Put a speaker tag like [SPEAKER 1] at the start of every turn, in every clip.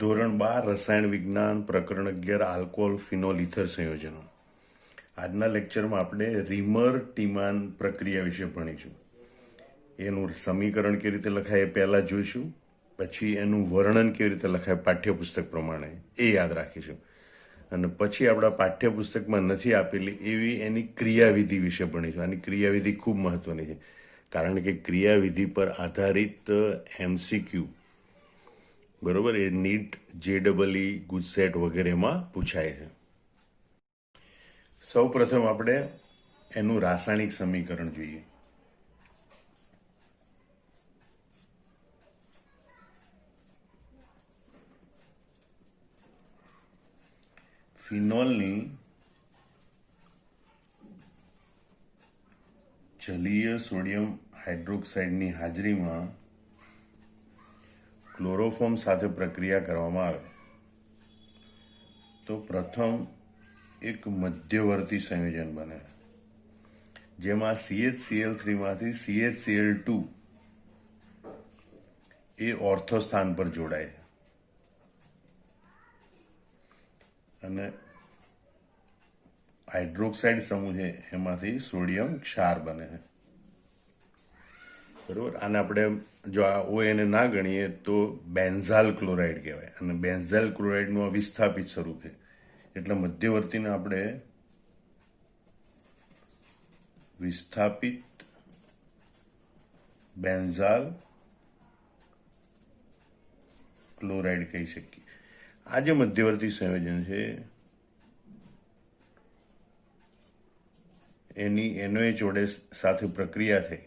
[SPEAKER 1] ધોરણ 12 રસાયણ વિજ્ઞાન પ્રકરણ 11 આલ્કોહોલ ફિનોલ ઇથર સંયોજનો. આજના લેક્ચરમાં આપણે રીમર ટીમાન પ્રક્રિયા વિશે ભણીશું. એનું સમીકરણ કેવી રીતે લખાય એ પહેલાં જોઈશું, પછી એનું વર્ણન કેવી રીતે લખાય પાઠ્યપુસ્તક પ્રમાણે એ યાદ રાખીશું, અને પછી આપણા પાઠ્યપુસ્તકમાં નથી આપેલી એવી એની ક્રિયાવિધિ વિશે ભણીશું. આની ક્રિયાવિધિ ખૂબ મહત્વની છે, કારણ કે ક્રિયાવિધિ પર આધારિત MCQ બરોબર એ નીટ, JEE, ગુજસેટ વગેરેમાં પૂછાય છે. સૌ પ્રથમ આપણે એનું રાસાયણિક સમીકરણ જોઈએ. ફિનોલની જલીય સોડિયમ હાઇડ્રોક્સાઇડની હાજરીમાં ક્લોરોફોર્મ સાથે પ્રક્રિયા કરવામાં આવે તો પ્રથમ એક મધ્યવર્તી સંયોજન બને, જેમાં CHCl3 માંથી CHCl2 એ ઓર્થો સ્થાન પર જોડાય અને હાઇડ્રોક્સાઇડ સમૂહ છે એમાંથી સોડિયમ ક્ષાર બને છે. બરોબર. આને આપણે જો આ ON ના ગણીએ તો બેન્ઝાલ ક્લોરાઇડ કહેવાય, અને બેન્ઝાલ ક્લોરાઇડનું વિસ્થાપિત સ્વરૂપ છે. એટલે મધ્યવર્તીને આપણે વિસ્થાપિત બેન્ઝાલ ક્લોરાઇડ કહી શકીએ. આ જે મધ્યવર્તી સંયોજન છે એની NOH જોડે સાથે પ્રક્રિયા થઈ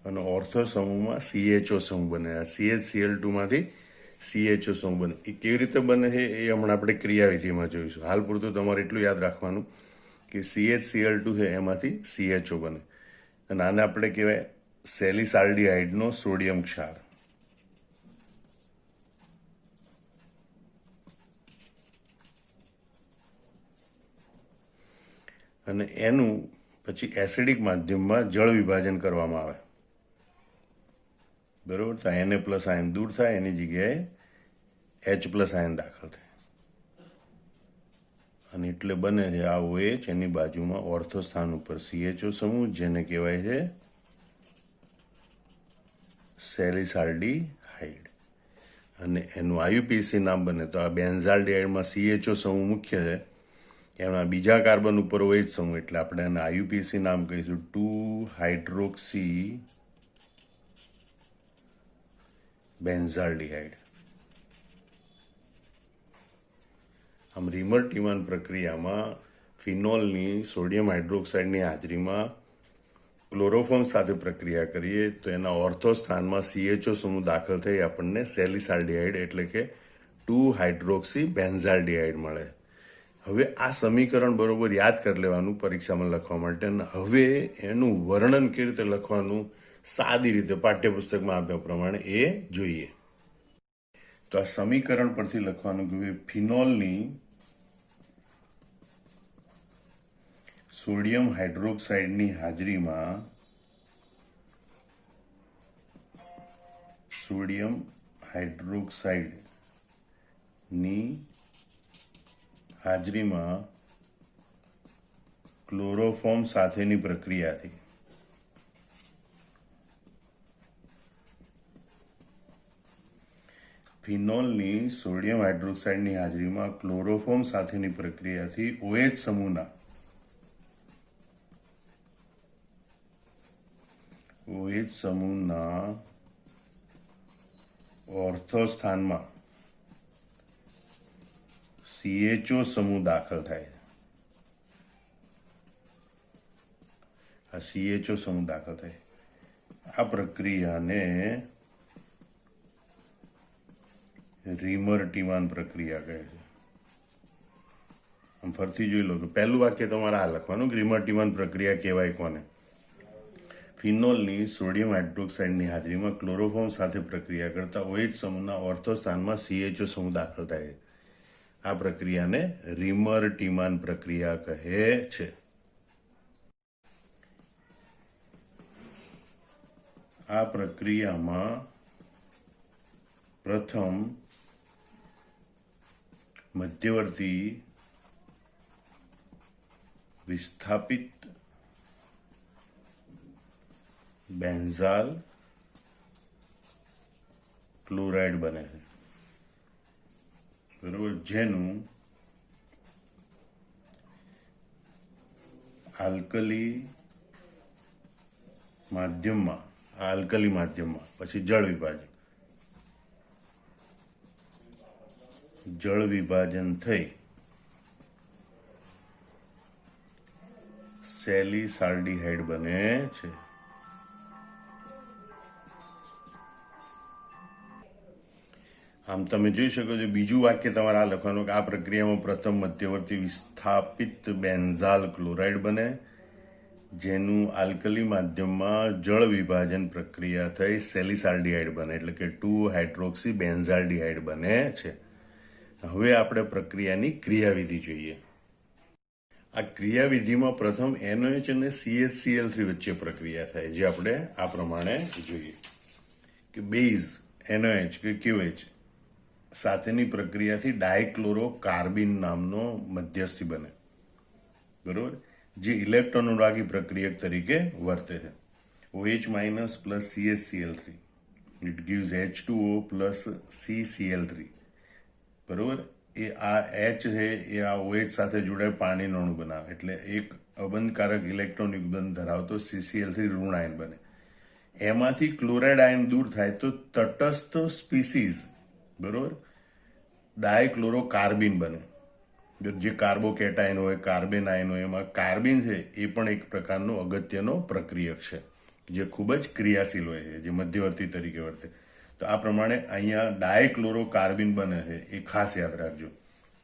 [SPEAKER 1] અને ઓર્થો સમૂહમાં CHO સમૂહ બને. આ CHCl2 માંથી CHO સમૂહ બને. એ કેવી રીતે બને છે એ હમણાં આપણે ક્રિયાવિધિમાં જોઈશું. હાલ પૂરતું તમારે એટલું યાદ રાખવાનું કે CHCl2 છે એમાંથી CHO બને, અને આને આપણે કહેવાય સેલિસાલ્ડીહાઇડનો સોડિયમ ક્ષાર. અને એનું પછી એસિડિક માધ્યમમાં જળ વિભાજન કરવામાં આવે. બરોબર. તો Na+ આયન દૂર થાય, એની જગ્યાએ H+ આયન દાખલ થાય, અને એટલે બને છે આ OH. એની બાજુમાં ઓર્થો સ્થાન ઉપર CHO સમૂહ, જેને કહેવાય છે સેલિસાલ્ડીહાઇડ, અને એનું IUPAC નામ બને. તો આ બેન્ઝાલ્ડીહાઇડમાં CHO સમૂહ મુખ્ય છે, એના બીજા કાર્બન ઉપર OH સમૂહ, એટલે આપણે એને IUPAC નામ કહીશું 2-હાઇડ્રોક્સી બેન્ઝાલ્ડીહાઇડ. આમ રીમર ટીમાન પ્રક્રિયામાં ફિનોલની સોડિયમ હાઇડ્રોક્સાઇડની હાજરીમાં ક્લોરોફોર્મ સાથે પ્રક્રિયા કરીએ તો એના ઓર્થો સ્થાનમાં CHO સમૂહ દાખલ થઈ આપણને સેલિસાલ્ડીહાઇડ એટલે કે 2-હાઇડ્રોક્સી બેન્ઝાલ્ડીહાઇડ મળે. હવે આ સમીકરણ બરોબર યાદ કરી લેવાનું પરીક્ષામાં લખવા માટે, અને હવે એનું વર્ણન કેવી રીતે લખવાનું સાદી રીતે પાઠ્યપુસ્તકમાં આપ્યા પ્રમાણે એ જોઈએ. તો આ સમીકરણ પરથી લખવાનું કે ફિનોલની સોડિયમ હાઇડ્રોક્સાઇડની હાજરીમાં સોડિયમ હાઇડ્રોક્સાઇડની હાજરીમાં ક્લોરોફોર્મ સાથેની પ્રક્રિયાથી ફિનોલની સોડિયમ હાઇડ્રોક્સાઇડની હાજરીમાં ક્લોરોફોર્મ સાથેની પ્રક્રિયાથી OH સમૂહના ઓર્થો સ્થાનમાં CHO સમૂહ દાખલ થાય. આ CHO સમૂહ દાખલ થાય. આ પ્રક્રિયાને રીમર ટીમાન પ્રક્રિયા કહે છે. આમ ફરથી જોઈ લો તો પહેલું વાક્ય તમારે આ લખવાનું કે રીમર ટીમાન પ્રક્રિયા કહેવાય કોને? ફિનોલની સોડિયમ હાઇડ્રોક્સાઇડની હાજરીમાં ક્લોરોફોર્મ સાથે પ્રક્રિયા કરતા OH સમૂહના ઓર્થો સ્થાનમાં CHO સમૂહ દાખલ થાય. આ પ્રક્રિયાને રીમર ટીમાન પ્રક્રિયા કહે છે. આ પ્રક્રિયામાં પ્રથમ મધ્યવર્તી વિસ્થાપિત બેન્ઝાલ ક્લોરાઇડ બને છે, બરોબર, જેનું આલ્કલી માધ્યમમાં પછી જળ વિભાજન થઈ સેલિસાલ્ડીહાઇડ બને છે. આમ તમે જોઈ શકો છો, બીજું વાક્ય તમારે આ લખવાનું કે આ પ્રક્રિયામાં પ્રથમ મધ્યવર્તી વિસ્થાપિત બેન્ઝાલ ક્લોરાઇડ બને, જેનું આલ્કલી માધ્યમમાં જળ વિભાજન પ્રક્રિયા થઈ સેલિસાલ્ડીહાઇડ બને, એટલે કે 2 હાઇડ્રોક્સી બેન્ઝાલ્ડીહાઇડ બને છે. હવે આપણે પ્રક્રિયાની ક્રિયાવિધિ જોઈએ. આ ક્રિયાવિધિમાં પ્રથમ NOH અને CH3 વચ્ચે પ્રક્રિયા થાય, જે આપણે આ પ્રમાણે જોઈએ કે બેઝ NOH કે QH સાથેની પ્રક્રિયાથી ડાયક્લોરોકાર્બિન નામનો મધ્યસ્થી બને, બરોબર, જે ઇલેક્ટ્રોન અનુરાગી પ્રક્રિયક તરીકે વર્તે છે. OH- plus CHCl3 it gives H2O plus CCl3, બરોબર. એ આ H છે એ આ OH સાથે જોડાય પાણીનો અણુ બનાવે, એટલે એક અબંધકારક ઇલેક્ટ્રોન યુગ્મ ધરાવતો CCl3 ઋણ આયન બને. એમાંથી ક્લોરાઇડ આયન દૂર થાય તો તટસ્થ સ્પીસીઝ, બરોબર, ડાયક્લોરોકાર્બિન બને. જે કાર્બોકેટાયન હોય, કાર્બેન આયન હોય, એમાં કાર્બિન છે એ પણ એક પ્રકારનો અગત્યનો પ્રક્રિયક છે, જે ખૂબ જ ક્રિયાશીલ હોય છે, જે મધ્યવર્તી તરીકે વર્તે. તો આ પ્રમાણે અહીંયા ડાયક્લોરોકાર્બિન બને છે, એ ખાસ યાદ રાખજો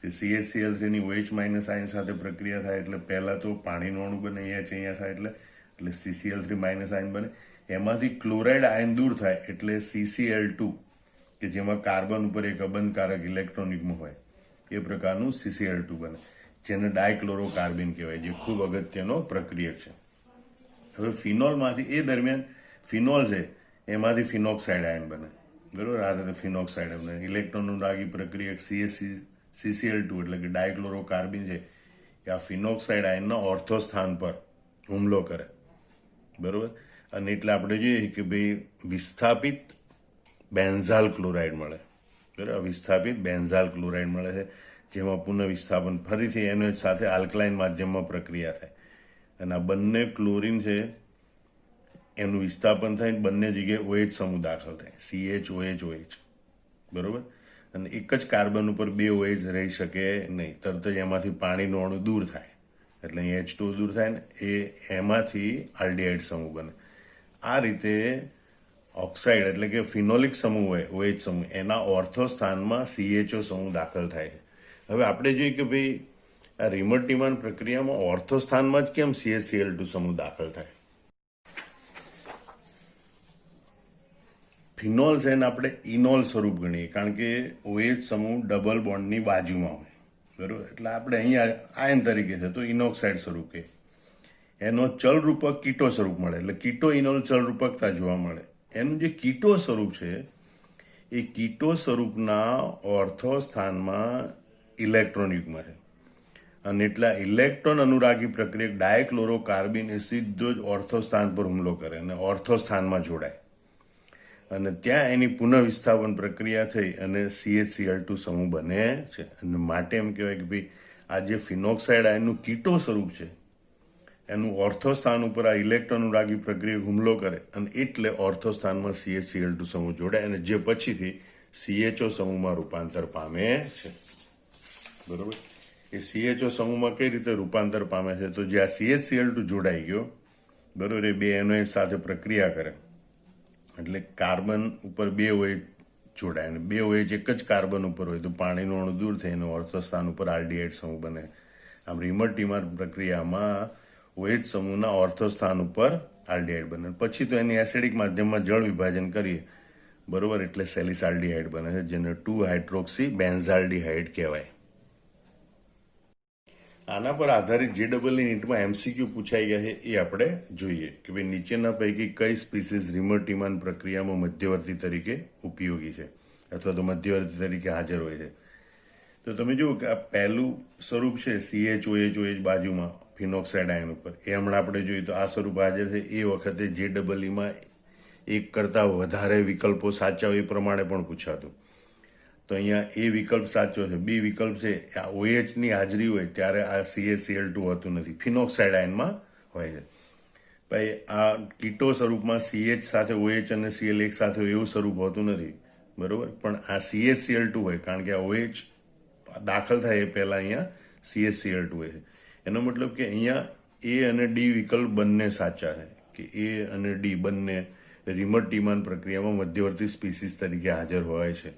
[SPEAKER 1] કે CHCl3 ની OH- આયન સાથે પ્રક્રિયા થાય એટલે પહેલા તો પાણીનો અણુ બને, અહીંયા થાય એટલે CCl3- આયન બને. એમાંથી ક્લોરાઇડ આયન દૂર થાય એટલે CCl2, કે જેમાં કાર્બન ઉપર એક અબંધકારક ઇલેક્ટ્રોન યુગ્મ હોય, એ પ્રકારનું CCl2 બને, જેને ડાયક્લોરોકાર્બિન કહેવાય, જે ખૂબ અગત્યનો પ્રક્રિયક છે. હવે ફિનોલમાંથી એ દરમિયાન ફિનોલ છે એમાંથી ફિનોક્સાઇડ આયન બને, બરોબર. આ રીતે ફિનોક્સાઇડ બને. ઇલેક્ટ્રોન અનુરાગી પ્રક્રિયક CCl2 એટલે કે ડાયક્લોરોકાર્બિન છે એ આ ફિનોક્સાઇડ આયનના ઓર્થો સ્થાન પર હુમલો કરે, બરોબર. અને એટલે આપણે જોઈએ કે ભાઈ વિસ્થાપિત બેન્ઝાલ ક્લોરાઇડ મળે, બરાબર. વિસ્થાપિત બેન્ઝાલ ક્લોરાઇડ મળે છે, જેમાં પુનઃવિસ્થાપન ફરીથી NOH સાથે આલ્કલાઇન માધ્યમમાં પ્રક્રિયા થાય, અને આ બંને ક્લોરીન છે એનું વિસ્થાપન થાય, બંને જગ્યાએ OH સમૂહ દાખલ થાય, CH-OH, બરોબર. અને એક જ કાર્બન ઉપર 2 OH રહી શકે નહીં, તરત જ એમાંથી પાણીનો અણુ દૂર થાય, એટલે અહીં H2O દૂર થાય ને એ એમાંથી આલ્ડીહાઇડ સમૂહ બને. આ રીતે ઓક્સાઇડ એટલે કે ફિનોલિક સમૂહ હોય, OH સમૂહ, એના ઓર્થો સ્થાનમાં CHO સમૂહ દાખલ થાય છે. હવે આપણે જોઈએ કે ભાઈ આ રીમર-ટીમાન પ્રક્રિયામાં ઓર્થો સ્થાનમાં જ કેમ CHCl2 સમૂહ દાખલ થાય? ફિનોલ છે ને આપણે ઇનોલ સ્વરૂપ ગણીએ, કારણ કે OH સમૂહ ડબલ બોન્ડની બાજુમાં હોય, બરોબર. એટલે આપણે અહીંયા આયન તરીકે છે તો ઇનોક્સાઇડ સ્વરૂપે એનો ચલરૂપક કીટો સ્વરૂપ મળે, એટલે કીટો ઇનોલ ચલરૂપકતા જોવા મળે. એનું જે કીટો સ્વરૂપ છે એ કીટો સ્વરૂપના ઓર્થો સ્થાનમાં ઇલેક્ટ્રોન યુગ્મ છે, અને એટલે ઇલેક્ટ્રોન અનુરાગી પ્રક્રિયક ડાયક્લોરોકાર્બિન એ સીધો જ ઓર્થો સ્થાન પર હુમલો કરે અને ઓર્થો સ્થાનમાં જોડાય, અને ત્યાં એની પુનઃવિસ્થાપન પ્રક્રિયા થઈ અને CHCl2 સમૂહ બને છે. અને માટે એમ કહેવાય કે ભાઈ આ જે ફિનોક્સાઇડ આયનનું કીટો સ્વરૂપ છે એનું ઓર્થો સ્થાન ઉપર આ ઇલેક્ટ્રોન અનુરાગી પ્રક્રિયા હુમલો કરે, અને એટલે ઓર્થો સ્થાનમાં CHCl2 સમૂહ જોડાય, અને જે પછીથી CHO સમૂહમાં રૂપાંતર પામે છે, બરોબર. એ CHO સમૂહમાં કઈ રીતે રૂપાંતર પામે છે? તો જે આ CHCl2 જોડાઈ ગયો, બરોબર, એ 2 NOH સાથે પ્રક્રિયા કરે એટલે કાર્બન ઉપર 2 OH જોડાય, અને 2 OH એક જ કાર્બન ઉપર હોય તો પાણીનો અણુ દૂર થઈને ઓર્થો સ્થાન ઉપર આલ્ડીહાઇડ સમૂહ બને. આમ રીમર-ટીમાર પ્રક્રિયામાં OH સમૂહના ઓર્થો સ્થાન ઉપર આલ્ડીહાઇડ બને. પછી તો એની એસિડિક માધ્યમમાં જળ વિભાજન કરીએ, બરોબર, એટલે સેલિસાલ્ડીહાઇડ બને છે, જેને 2 હાઇડ્રોક્સી બેન્ઝાલ્ડીહાઇડ કહેવાય. આના પર આધારિત JEE નીટમાં MCQ પૂછાઈ ગયા છે એ આપણે જોઈએ કે ભાઈ નીચેના પૈકી કઈ સ્પીસીઝ રિમર ટીમાન પ્રક્રિયામાં મધ્યવર્તી તરીકે ઉપયોગી છે અથવા તો મધ્યવર્તી તરીકે હાજર હોય છે. તો તમે જુઓ કે આ પહેલું સ્વરૂપ છે CHOH બાજુમાં ફિનોક્સાઇડ આયન ઉપર, એ હમણાં આપણે જોઈએ તો આ સ્વરૂપ હાજર છે. એ વખતે JEE એક કરતાં વધારે વિકલ્પો સાચા હોય એ પ્રમાણે પણ પૂછાતું. તો અહીંયા એ વિકલ્પ સાચો છે. બી વિકલ્પ છે આ OHની હાજરી હોય ત્યારે આ CaCl2 હોતું નથી, ફિનોક્સાઇડ આયનમાં હોય છે. ભાઈ આ કીટો સ્વરૂપમાં CH સાથે OH અને Cl એક સાથે હોય એવું સ્વરૂપ હોતું નથી, બરોબર. પણ આ CaCl2 હોય કારણ કે આ OH દાખલ થાય એ પહેલાં અહીંયા CaCl2 હોય છે. એનો મતલબ કે અહીંયા A અને D વિકલ્પ બંને સાચા છે કે A અને D બંને રિમર ટીમાન પ્રક્રિયામાં મધ્યવર્તી સ્પીસીસ તરીકે હાજર હોય છે.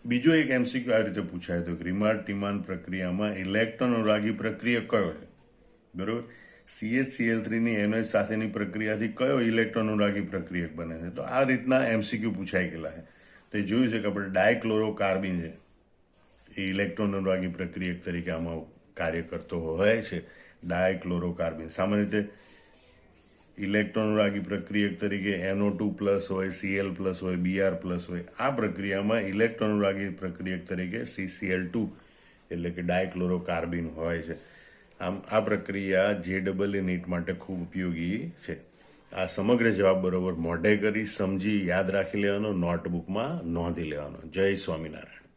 [SPEAKER 1] બીજો એક MCQ આ રીતે પૂછાય તો રિમર ટીમાન પ્રક્રિયામાં ઇલેક્ટ્રોન અનુરાગી પ્રક્રિયા કયો છે, બરોબર. CHCl3ની NOH સાથેની પ્રક્રિયાથી કયો ઇલેક્ટ્રોન અનુરાગી પ્રક્રિયક બને છે? તો આ રીતના MCQ પૂછાઈ ગયેલા છે. તો એ જોયું છે કે આપણે ડાયક્લોરોકાર્બિન છે એ ઇલેક્ટ્રોન અનુરાગી પ્રક્રિયક તરીકે આમાં કાર્ય કરતો હોય છે. ડાયક્લોરોકાર્બિન સામાન્ય રીતે ઇલેક્ટ્રોન અનુરાગી પ્રક્રિયક તરીકે NO2+ હોય, Cl+ હોય, Br+ હોય. આ પ્રક્રિયામાં ઇલેક્ટ્રોન અનુરાગી પ્રક્રિયક તરીકે CCl2 એટલે કે ડાયક્લોરોકાર્બિન હોય છે. આમ આ પ્રક્રિયા JEE નીટ માટે ખૂબ ઉપયોગી છે. આ સમગ્ર જવાબ બરોબર મોઢે કરી સમજી યાદ રાખી લેવાનો, નોટબુકમાં નોંધી લેવાનો. જય સ્વામિનારાયણ.